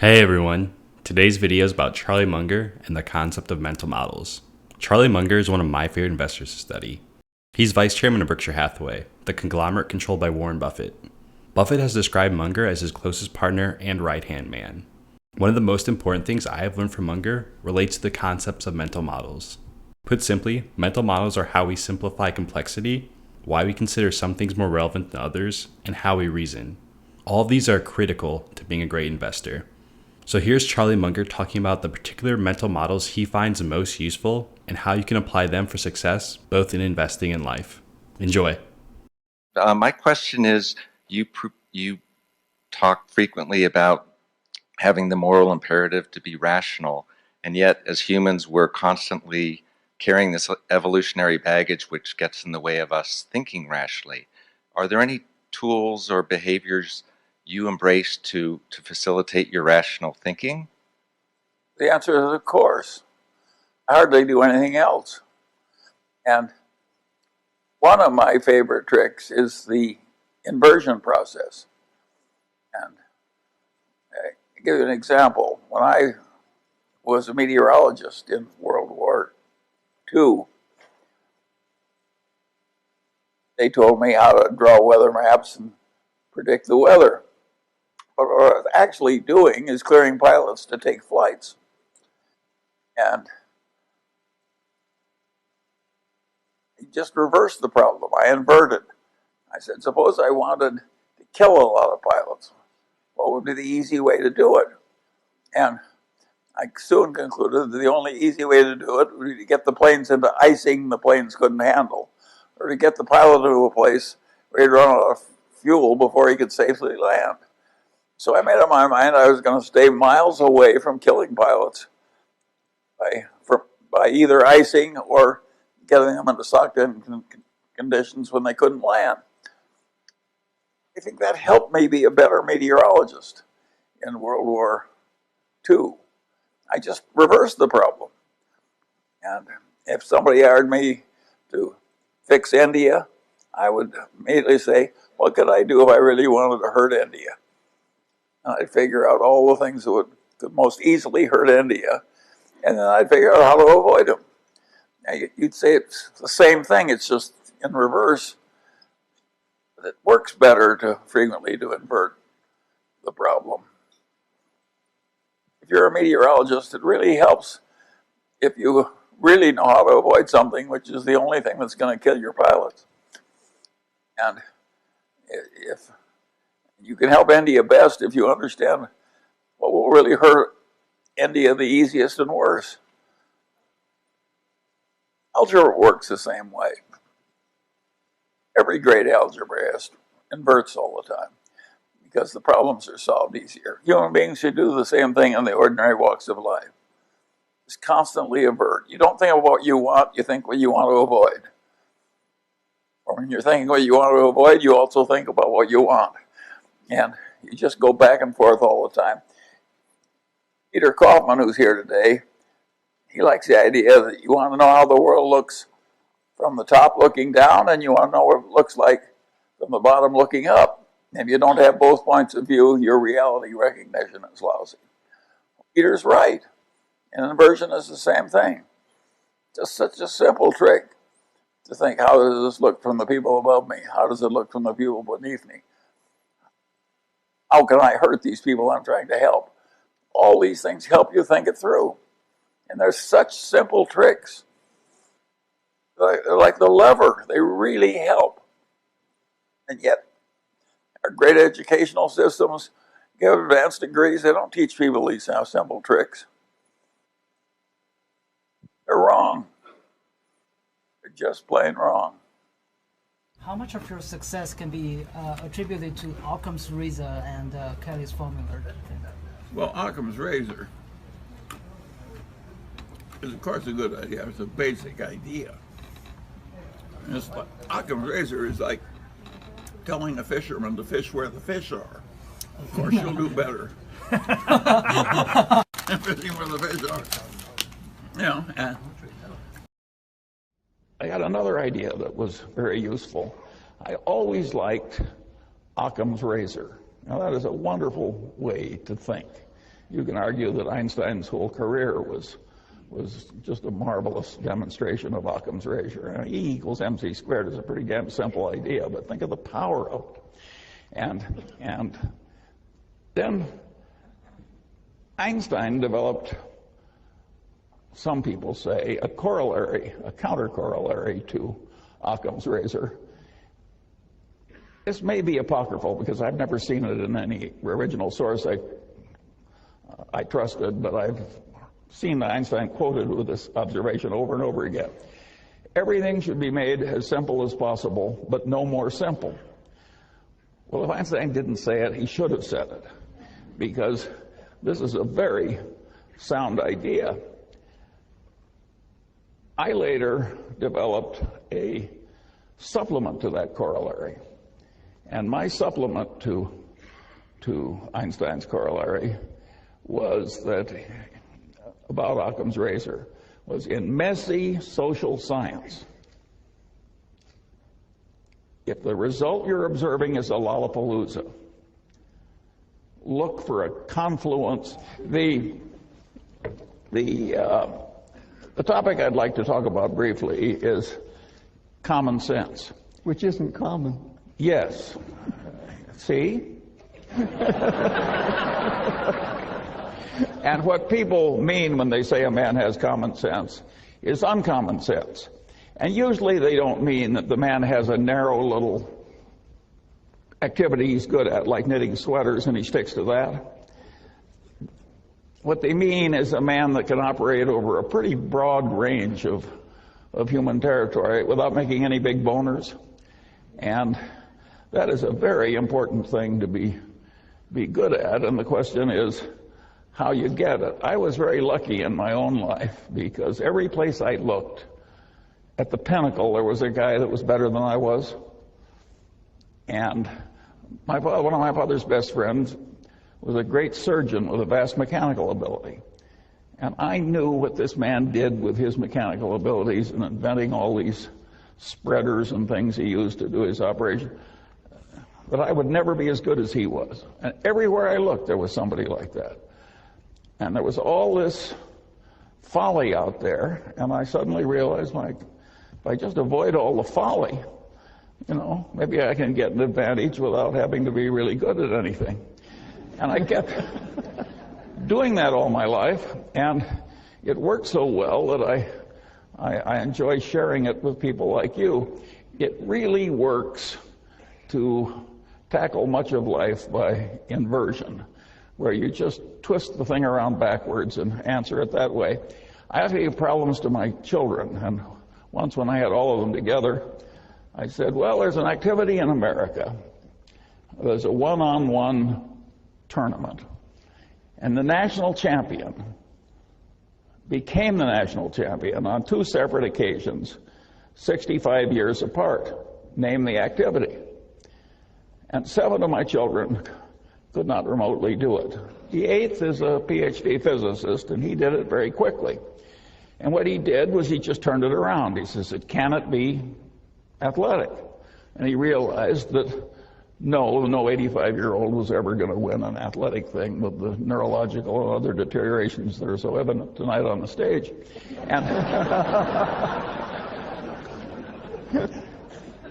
Hey everyone, today's video is about Charlie Munger and the concept of mental models. Charlie Munger is one of my favorite investors to study. He's vice chairman of Berkshire Hathaway, the conglomerate controlled by Warren Buffett. Buffett has described Munger as his closest partner and right-hand man. One of the most important things I have learned from Munger relates to the concepts of mental models. Put simply, mental models are how we simplify complexity, why we consider some things more relevant than others, and how we reason. All of these are critical to being a great investor. So here's Charlie Munger talking about the particular mental models he finds most useful and how you can apply them for success, both in investing and life. Enjoy. My question is, you talk frequently about having the moral imperative to be rational, and yet as humans we're constantly carrying this evolutionary baggage which gets in the way of us thinking rationally. Are there any tools or behaviors you embrace to facilitate your rational thinking? The answer is, of course. I hardly do anything else. And one of my favorite tricks is the inversion process. And I'll give you an example. When I was a meteorologist in World War II, they told me how to draw weather maps and predict the weather. But what I was actually doing is clearing pilots to take flights. And I just reversed the problem. I inverted. I said, suppose I wanted to kill a lot of pilots. What would be the easy way to do it? And I soon concluded that the only easy way to do it would be to get the planes into icing the planes couldn't handle, or to get the pilot to a place where he'd run out of fuel before he could safely land. So I made up my mind I was going to stay miles away from killing pilots by either icing or getting them into sucked-in conditions when they couldn't land. I think that helped me be a better meteorologist in World War II. I just reversed the problem. And if somebody hired me to fix India, I would immediately say, what could I do if I really wanted to hurt India? And I'd figure out all the things that could most easily hurt India, and then I'd figure out how to avoid them. Now, you'd say it's the same thing, it's just in reverse. But it works better to frequently to invert the problem. If you're a meteorologist, it really helps if you really know how to avoid something, which is the only thing that's going to kill your pilots. And if you can help India best if you understand what will really hurt India the easiest and worst. Algebra works the same way. Every great algebraist inverts all the time because the problems are solved easier. Human beings should do the same thing in the ordinary walks of life. Just constantly invert. You don't think of what you want, you think what you want to avoid. Or when you're thinking what you want to avoid, you also think about what you want. And you just go back and forth all the time. Peter Kaufman, who's here today, he likes the idea that you want to know how the world looks from the top looking down, and you want to know what it looks like from the bottom looking up. If you don't have both points of view, your reality recognition is lousy. Peter's right. And inversion is the same thing. Just such a simple trick to think, how does this look from the people above me? How does it look from the people beneath me? How can I hurt these people I'm trying to help? All these things help you think it through. And they're such simple tricks. They're like the lever. They really help. And yet, our great educational systems give advanced degrees. They don't teach people these simple tricks. They're wrong. They're just plain wrong. How much of your success can be attributed to Occam's razor and Kelly's formula? Well, Occam's razor is, of course, a good idea. It's a basic idea. Occam's razor is like telling a fisherman to fish where the fish are. Of course, you'll do better than fishing where the fish are. You know, I got another idea that was very useful. I always liked Occam's razor. Now, that is a wonderful way to think. you can argue that Einstein's whole career was just a marvelous demonstration of Occam's razor. E equals mc squared is a pretty damn simple idea, but think of the power of it. And then Einstein developed, some people say, a corollary, a counter-corollary to Occam's razor. This may be apocryphal because I've never seen it in any original source I trusted, but I've seen Einstein quoted with this observation over and over again. Everything should be made as simple as possible, but no more simple. Well, if Einstein didn't say it, he should have said it, because this is a very sound idea. I later developed a supplement to that corollary, and my supplement to Einstein's corollary was that, about Occam's razor, was in messy social science. If the result you're observing is a Lollapalooza, look for a confluence. The topic I'd like to talk about briefly is common sense. Which isn't common. Yes. See? And what people mean when they say a man has common sense is uncommon sense. And usually they don't mean that the man has a narrow little activity he's good at, like knitting sweaters, and he sticks to that. What they mean is a man that can operate over a pretty broad range of human territory without making any big boners. And that is a very important thing to be good at, and the question is how you get it. I was very lucky in my own life because every place I looked, at the pinnacle, there was a guy that was better than I was. And one of my father's best friends was a great surgeon with a vast mechanical ability. And I knew what this man did with his mechanical abilities in inventing all these spreaders and things he used to do his operation, but I would never be as good as he was. And everywhere I looked, there was somebody like that. And there was all this folly out there, and I suddenly realized, if I just avoid all the folly, maybe I can get an advantage without having to be really good at anything. And I kept doing that all my life, and it worked so well that I enjoy sharing it with people like you. It really works to tackle much of life by inversion, where you just twist the thing around backwards and answer it that way. I have to give problems to my children, and once when I had all of them together, I said, well, there's an activity in America. There's a one-on-one tournament, and the national champion became the national champion on two separate occasions, 65 years apart. Name the activity. And 7 of my children could not remotely do it. The 8th is a PhD physicist, and he did it very quickly. And what he did was he just turned it around. He says, can it be athletic? And he realized that no 85-year-old was ever going to win an athletic thing with the neurological and other deteriorations that are so evident tonight on the stage.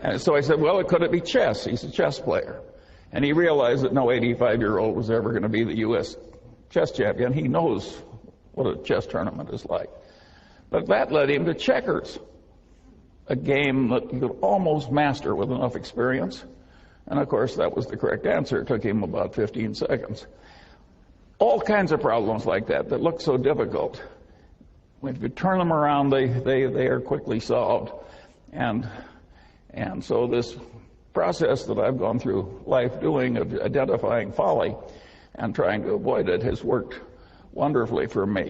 And so I said, well, could it be chess? He's a chess player. And he realized that no 85-year-old was ever going to be the U.S. chess champion. He knows what a chess tournament is like. But that led him to checkers, a game that you could almost master with enough experience. And of course, that was the correct answer. It took him about 15 seconds. All kinds of problems like that look so difficult. When you turn them around, they are quickly solved. And so this process that I've gone through life doing of identifying folly and trying to avoid it has worked wonderfully for me.